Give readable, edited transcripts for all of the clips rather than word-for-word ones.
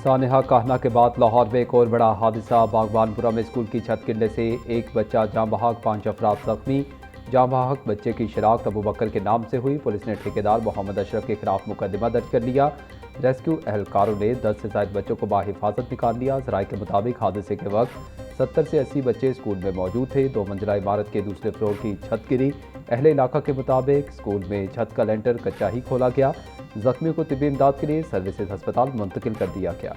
सानेहा कहना के बाद लाहौर में एक और बड़ा हादसा। बागबानपुरा में स्कूल की छत गिरने से एक बच्चा जाँ बहक, 5 अफराद जख्मी। जाँ बहक बच्चे की शनाख्त अबू बकर के नाम से हुई। पुलिस ने ठेकेदार मोहम्मद अशरफ के खिलाफ मुकदमा दर्ज कर लिया। रेस्क्यू एहलकारों ने 10 से ज्यादा बच्चों को बाहिफाजत निकाल लिया। जराये के मुताबिक हादसे के वक्त 70 से 80 बच्चे स्कूल में मौजूद थे। 2 मंजिला इमारत के दूसरे फ्लोर की छत गिरी। अहले इलाका के मुताबिक स्कूल में छत का लेंटर कच्चा ही खोला गया। जख्मियों को तिब्बी इमदाद के लिए सर्विसेज अस्पताल मुंतकिल कर दिया गया।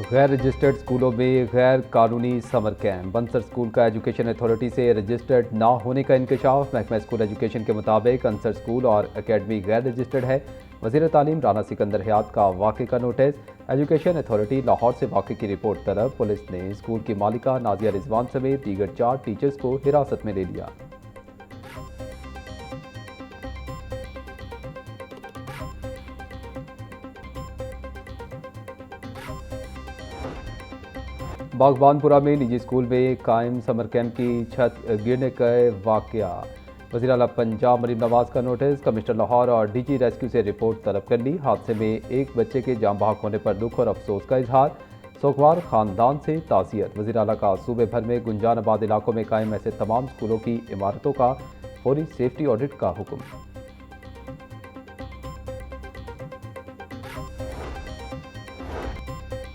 गैर रजिस्टर्ड स्कूलों में गैर कानूनी समर कैंप। बंसर स्कूल का एजुकेशन अथॉरिटी से रजिस्टर्ड ना होने का इंकशाफ। महकमा स्कूल एजुकेशन के मुताबिक अंसर स्कूल और अकेडमी गैर रजिस्टर्ड है। वज़ीर तालीम राना सिकंदर हयात का वाक़े का नोटिस। एजुकेशन अथॉरिटी लाहौर से वाक़े की रिपोर्ट तलब। पुलिस ने स्कूल की मालिका नाजिया रिजवान समेत दीगर 4 टीचर्स को हिरासत में ले लिया। बागबानपुरा में निजी स्कूल में कायम समर कैंप की छत गिरने का वाकया। वज़ीर आला पंजाब मरीम नवाज का नोटिस। कमिश्नर लाहौर और डीजी रेस्क्यू से रिपोर्ट तलब कर ली। हादसे में एक बच्चे के जाँ बहक होने पर दुख और अफसोस का इजहार। सोगवार खानदान से ताज़ियत। वज़ीर आला का सूबे भर में गुंजानाबाद इलाकों में कायम ऐसे तमाम स्कूलों की इमारतों का फौरी सेफ्टी ऑडिट का हुक्म।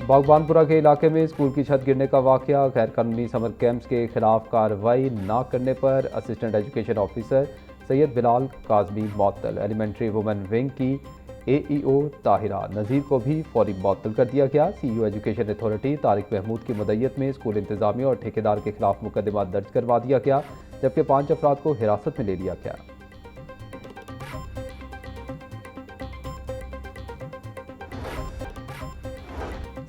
बागबानपुरा के इलाके में स्कूल की छत गिरने का वाकया। गैर कानूनी समर कैंप्स के खिलाफ कार्रवाई न करने पर assistant education officer Syed Bilal Kazmi मअतल। एलिमेंट्री वुमेन विंग की AEO ताहिरा नज़ीर को भी फौरी मअतल कर दिया गया। CEO education authority Tariq Mahmood की मदय्यत में स्कूल इंतजामिया और ठेकेदार के खिलाफ मुकदमा दर्ज करवा दिया गया, जबकि 5 अफराद को हिरासत में ले लिया गया।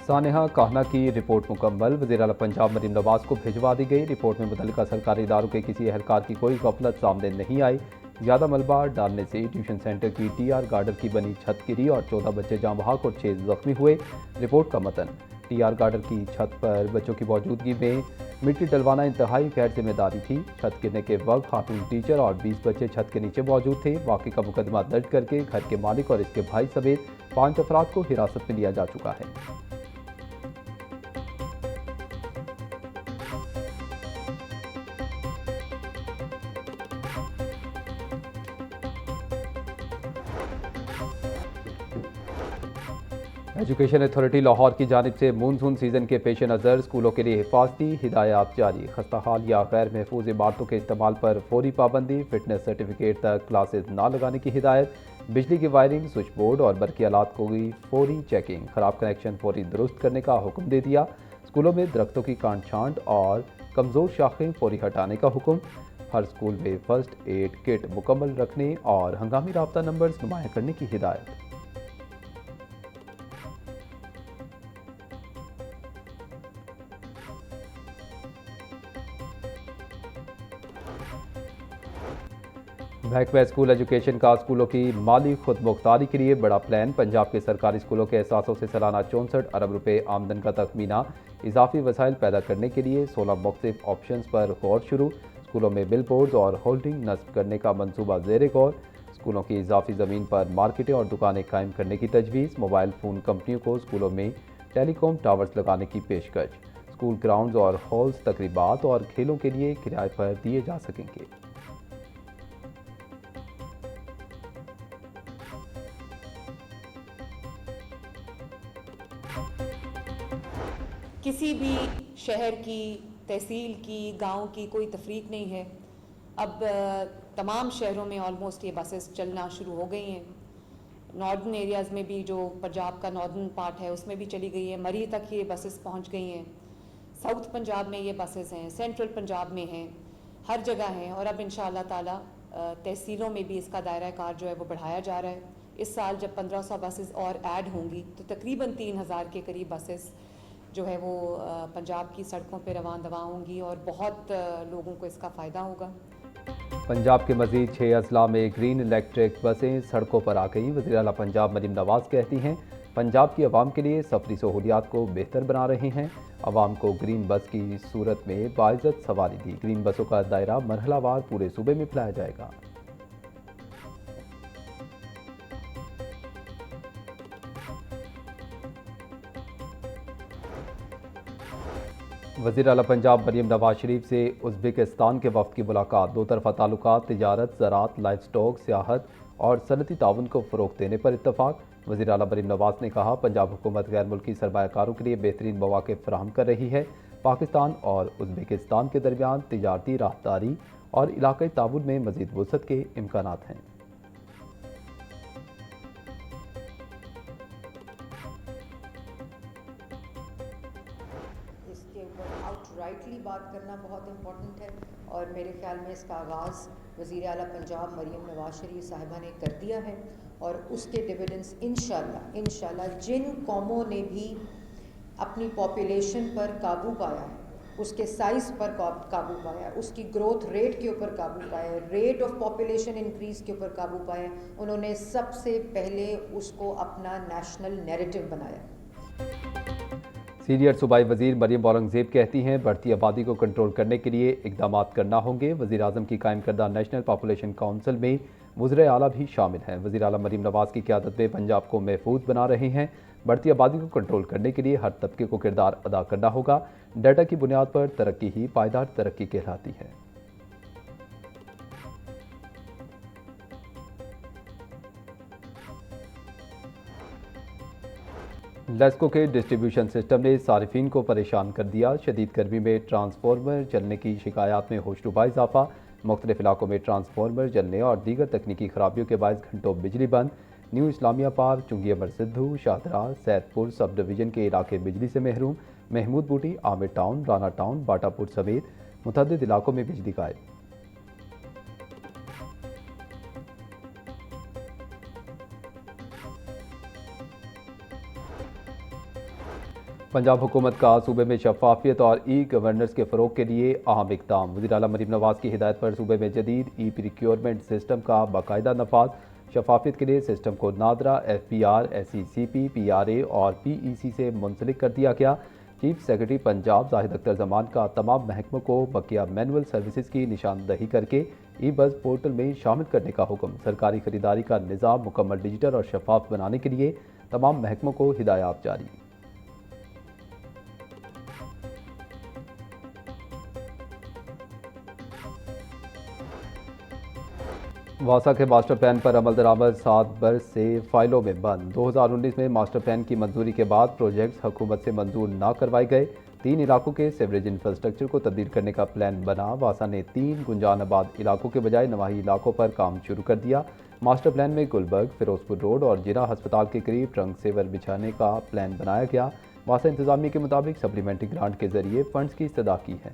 सानेहा कहना की रिपोर्ट मुकम्मल। वज़ीर आला पंजाब मरीम नवाज को भिजवा दी गई। रिपोर्ट में मुतल्लिका सरकारी इदारों के किसी एहलकार की कोई गफलत सामने नहीं आई। ज़्यादा मलबा डालने से ट्यूशन सेंटर की TR गार्डर की बनी छत गिरी और 14 बच्चे जाँ बहक और 6 जख्मी हुए। रिपोर्ट का मतन। TR गार्डर की छत पर बच्चों की मौजूदगी में मिट्टी डलवाना इंतहाई गैर जिम्मेदारी थी। छत गिरने के वक्त खातून टीचर और 20 बच्चे छत के नीचे मौजूद थे। वाक़े का मुकदमा दर्ज करके घर के मालिक और इसके भाई समेत 5 अफराद को हिरासत में लिया जा चुका है। एजुकेशन अथॉरिटी लाहौर की जानिब से मानसून सीजन के पेश नज़र स्कूलों के लिए हिफाजती हिदायत जारी। खस्ताहाल या गैर महफूज इमारतों के इस्तेमाल पर फौरी पाबंदी। फिटनेस सर्टिफिकेट तक क्लासेज ना लगाने की हिदायत। बिजली की वायरिंग, स्विच बोर्ड और बरकी आलात को भी फौरी चेकिंग। खराब कनेक्शन फौरी दुरुस्त करने का हुक्म दे दिया। स्कूलों में दरख्तों की काट छांट और कमज़ोर शाखें फौरी हटाने का हुक्म। हर स्कूल में फर्स्ट एड किट मुकम्मल रखने और हंगामी राब्ता नंबर्स नुमाया करने की हिदायत। महकमा स्कूल एजुकेशन का स्कूलों की माली खुद मुख्तारी के लिए बड़ा प्लान। पंजाब के सरकारी स्कूलों के एहसासों से सालाना 64 अरब रुपए आमदन का तखमीना। इजाफी वसाइल पैदा करने के लिए 16 मुख्तलिफ ऑप्शंस पर गौर शुरू। स्कूलों में बिल बोर्ड्स और होल्डिंग नस्ब करने का मंसूबा ज़ेर गौर। स्कूलों की इजाफी ज़मीन पर मार्केटें और दुकानें कायम करने की तजवीज़। मोबाइल फ़ोन कंपनियों को स्कूलों में टेलीकॉम टावर्स लगाने की पेशकश। स्कूल ग्राउंड्स और हॉल्स तकरीबात और खेलों के लिए किराए पर दिए जा सकेंगे। किसी भी शहर की, तहसील की, गांव की कोई तफरीक नहीं है। अब तमाम शहरों में ऑलमोस्ट ये बसेस चलना शुरू हो गई हैं। नॉर्दर्न एरियाज़ में भी, जो पंजाब का नॉर्दर्न पार्ट है, उसमें भी चली गई है। मरी तक ये बसेस पहुंच गई हैं। साउथ पंजाब में ये बसेस हैं, सेंट्रल पंजाब में हैं, हर जगह हैं। और अब इंशाअल्लाह ताला तहसीलों में भी इसका दायरा कार जो है वो बढ़ाया जा रहा है। इस साल जब 1500 बसेस और ऐड होंगी तो तकरीबन 3000 के करीब बसेस जो है वो पंजाब की सड़कों पर रवान दवा होंगी और बहुत लोगों को इसका फ़ायदा होगा। पंजाब के मजीद 6 अजला में ग्रीन इलेक्ट्रिक बसें सड़कों पर आ गई। वज़ीर आला पंजाब मरीम नवाज कहती हैं पंजाब की आवाम के लिए सफरी सहूलियात को बेहतर बना रहे हैं। आवाम को ग्रीन बस की सूरत में बाइज्जत सवारी दी। ग्रीन बसों का दायरा मरहलावार पूरे सूबे में फैलाया जाएगा। वज़ीर आला पंजाब मरीम नवाज शरीफ से उज़्बेकिस्तान के वफ़द की मुलाकात। दो तरफ़ा ताल्लुकात, तिजारत, ज़राअत, लाइफ स्टॉक, सियाहत और सनती ताउन को फ़रोग़ देने पर इत्तफ़ाक़। वज़ीर आला मरीम नवाज ने कहा, पंजाब हुकूमत गैर मुल्की सरमायाकारों के लिए बेहतरीन मौक़े फ़राहम कर रही है। पाकिस्तान और उज़्बेकिस्तान के दरमियान तिजारती राहदारी और इलाक़ाई ताउन में मज़ीद वुसअत के इम्कानात हैं। इसके ऊपर आउटराइटली बात करना बहुत इम्पोर्टेंट है और मेरे ख्याल में इसका आगाज़ वज़ीर आला पंजाब मरीम नवाज शरीफ साहिबा ने कर दिया है और उसके डिविडेंड्स इंशाल्लाह जिन कौमों ने भी अपनी पॉपुलेशन पर काबू पाया है, उसके साइज़ पर काबू पाया है, उसकी ग्रोथ रेट के ऊपर काबू पाया है, रेट ऑफ पॉपुलेशन इंक्रीज़ के ऊपर काबू पाया है, उन्होंने सबसे पहले उसको अपना नेशनल नैरेटिव बनाया। सीनियर सूबाई वज़ीर मरियम औरंगज़ेब कहती हैं, बढ़ती आबादी को कंट्रोल करने के लिए इक़दाम करना होंगे। वज़ीर आज़म की कायम करदा नेशनल पॉपुलेशन काउंसिल में वज़ीर आला भी शामिल हैं। वज़ीर आला मरीम नवाज़ की क़यादत में पंजाब को महफूज बना रहे हैं। बढ़ती आबादी को कंट्रोल करने के लिए हर तबके को किरदार अदा करना होगा। डाटा की बुनियाद पर तरक्की ही पायदार तरक्की कहलाती है। लेस्को के डिस्ट्रीब्यूशन सिस्टम ने सारिफिन को परेशान कर दिया। शदीद गर्मी में ट्रांसफार्मर जलने की शिकायत में होशरुबा इजाफा। मुख्तलिफ इलाकों में ट्रांसफार्मर जलने और दीगर तकनीकी खराबियों के बायस घंटों बिजली बंद। न्यू इस्लामिया पार्क, चुंगी अमर सिद्धू, शाहदरा, सैदपुर सब डिवीज़न के इलाके बिजली से महरूम। महमूद बूटी, आमिर टाउन, राना टाउन, बाटापुर समेत मुतअद्दिद इलाकों में बिजली गायब। पंजाब हुकूमत का सूबे में शफाफियत और ई गवर्नेंस के फ़रोग़ के लिए अहम इक़दाम। वज़ीर आला मरीम नवाज़ की हिदायत पर सूबे में जदीद ई प्रिक्योरमेंट सिस्टम का बाकायदा नफाज। शफाफियत के लिए सिस्टम को नादरा, FPR, SECP, PRA और PEC से मुंसलिक कर दिया गया। चीफ सेक्रेटरी पंजाब जाहिद अख्तर जमान का तमाम महकमों को बकिया मैनुअल सर्विसेज की निशानदही करके ई बस पोर्टल में शामिल करने का हुक्म। सरकारी खरीदारी का निज़ाम मुकम्मल डिजिटल और शफाफ बनाने के लिए तमाम महकमों को हिदायत जारी। वासा के मास्टर प्लान पर अमल दरामद 7 बरस से फाइलों में बंद। 2019 में मास्टर प्लान की मंजूरी के बाद प्रोजेक्ट्स हुकूमत से मंजूर ना करवाए गए। 3 इलाकों के सीवरेज इंफ्रास्ट्रक्चर को तब्दील करने का प्लान बना। वासा ने 3 गुंजानाबाद इलाकों के बजाय नवाही इलाकों पर काम शुरू कर दिया। मास्टर प्लान में गुलबर्ग, फिरोजपुर रोड और जिला अस्पताल के करीब ट्रंक सेवर बिछाने का प्लान बनाया गया। वासा इंतजामिया के मुताबिक सप्लीमेंट्री ग्रांट के जरिए फंड्स की इस्तदा की है।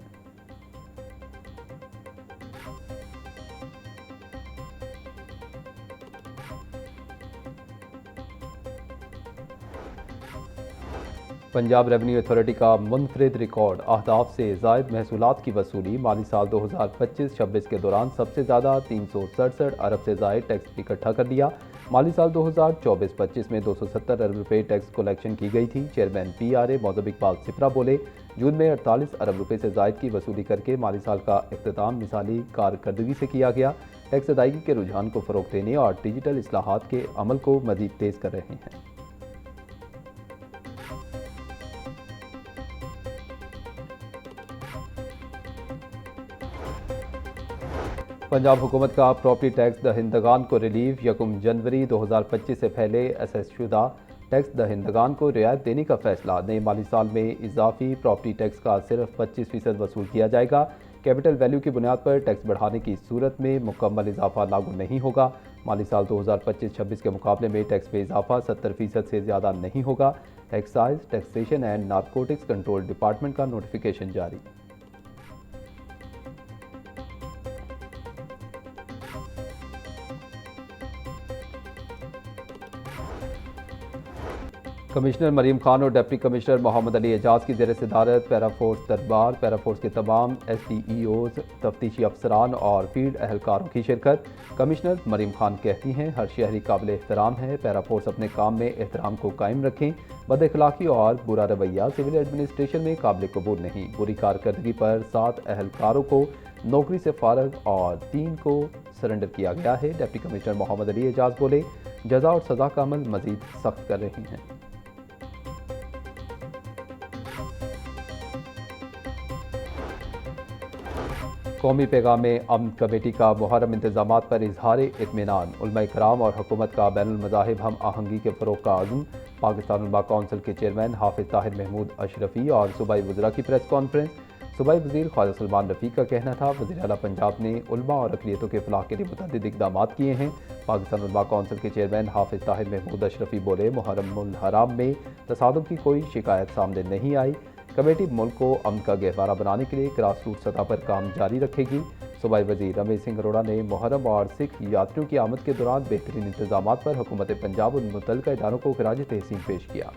पंजाब रेवेन्यू अथॉरिटी का मुनफरिद रिकॉर्ड। अहदाफ से ज़ायद महसूलात की वसूली। माली साल 2025-26 के दौरान सबसे ज़्यादा 367 अरब से ज़ायद टैक्स इकट्ठा कर दिया। माली साल 2024-25 में 270 अरब रुपये टैक्स कलेक्शन की गई थी। चेयरमैन PRA मौजूद इकबाल सिपरा बोले, जून में 48 अरब रुपये से ज़ायद की वसूली करके माली साल का इख्तिताम मिसाली कारकर्दगी से किया गया। टैक्स अदायगी के रुझान को फ़रोग़ देने और डिजिटल इस्लाहात के अमल को मज़ीद तेज़ कर रहे हैं। पंजाब हुकूमत का प्रॉपर्टी टैक्स दहिंदगान को रिलीफ। 1 जनवरी 2025 से पहले असेस शुदा टैक्स दहिंदगान को रियायत देने का फैसला। नए माली साल में इजाफी प्रॉपर्टी टैक्स का सिर्फ 25% वसूल किया जाएगा। कैपिटल वैल्यू की बुनियाद पर टैक्स बढ़ाने की सूरत में मुकम्मल इजाफा लागू नहीं होगा। माली साल 2025-26 के मुकाबले में टैक्स में इजाफा 70% से ज़्यादा नहीं होगा। Excise, taxation and narcotics control department का नोटिफिकेशन जारी। कमिश्नर मरीम खान और डिप्टी कमिश्नर मोहम्मद अली एजाज की ज़ेर सदारत पैरा फोर्स दरबार, पैरा फोर्स के तमाम SDEOs, तफ्तीशी अफसरान और फील्ड अहलकारों की शिरकत। कमिश्नर मरीम खान कहती हैं, हर शहरी काबिल एहतराम है, पैरा फोर्स अपने काम में एहतराम को कायम रखें। बदअखलाकी और बुरा रवैया सिविल एडमिनिस्ट्रेशन में काबिल कबूल नहीं। बुरी कारकर्दगी पर 7 अहलकारों को नौकरी से फारग और 3 को सरेंडर किया गया है। डिप्टी कमिश्नर मोहम्मद अली एजाज बोले, जजा और सज़ा का अमल मजीद सख्त कर रही हैं। कौमी पैगाम में अमन कमेटी का मुहर्रम इंतजामात पर इजहार इत्मीनान। उलमा कराम और हुकूमत का बैनुल मज़ाहिब हम आहंगी के फ़रोग़ का आज़म। पाकिस्तान उलमा कौंसिल के चेयरमैन हाफिज़ ताहिर महमूद अशरफी और सूबाई वज़रा की प्रेस कॉन्फ्रेंस। सूबाई वज़ीर ख्वाजा सलमान रफ़ीक का कहना था, वज़ीर आला पंजाब ने उलमा और अक़लियतों के फलाह के लिए मुतअद्दिद इक़दामात किए हैं। पाकिस्तान उलमा कौंसिल के चेयरमैन हाफिज़ ताहिर महमूद अशरफी बोले, मुहर्रमुल हराम में तसादुम की कोई शिकायत सामने नहीं आई। कमेटी मुल्क को अमन का गहवारा बनाने के लिए ग्रास रूट सतह पर काम जारी रखेगी। सूबाई वज़ीर रमेश सिंह अरोड़ा ने मुहर्रम और सिख यात्रियों की आमद के दौरान बेहतरीन इंतजामात पर हुकूमत पंजाब और मुतल्लिका इदारों को खिराज तहसीन पेश किया।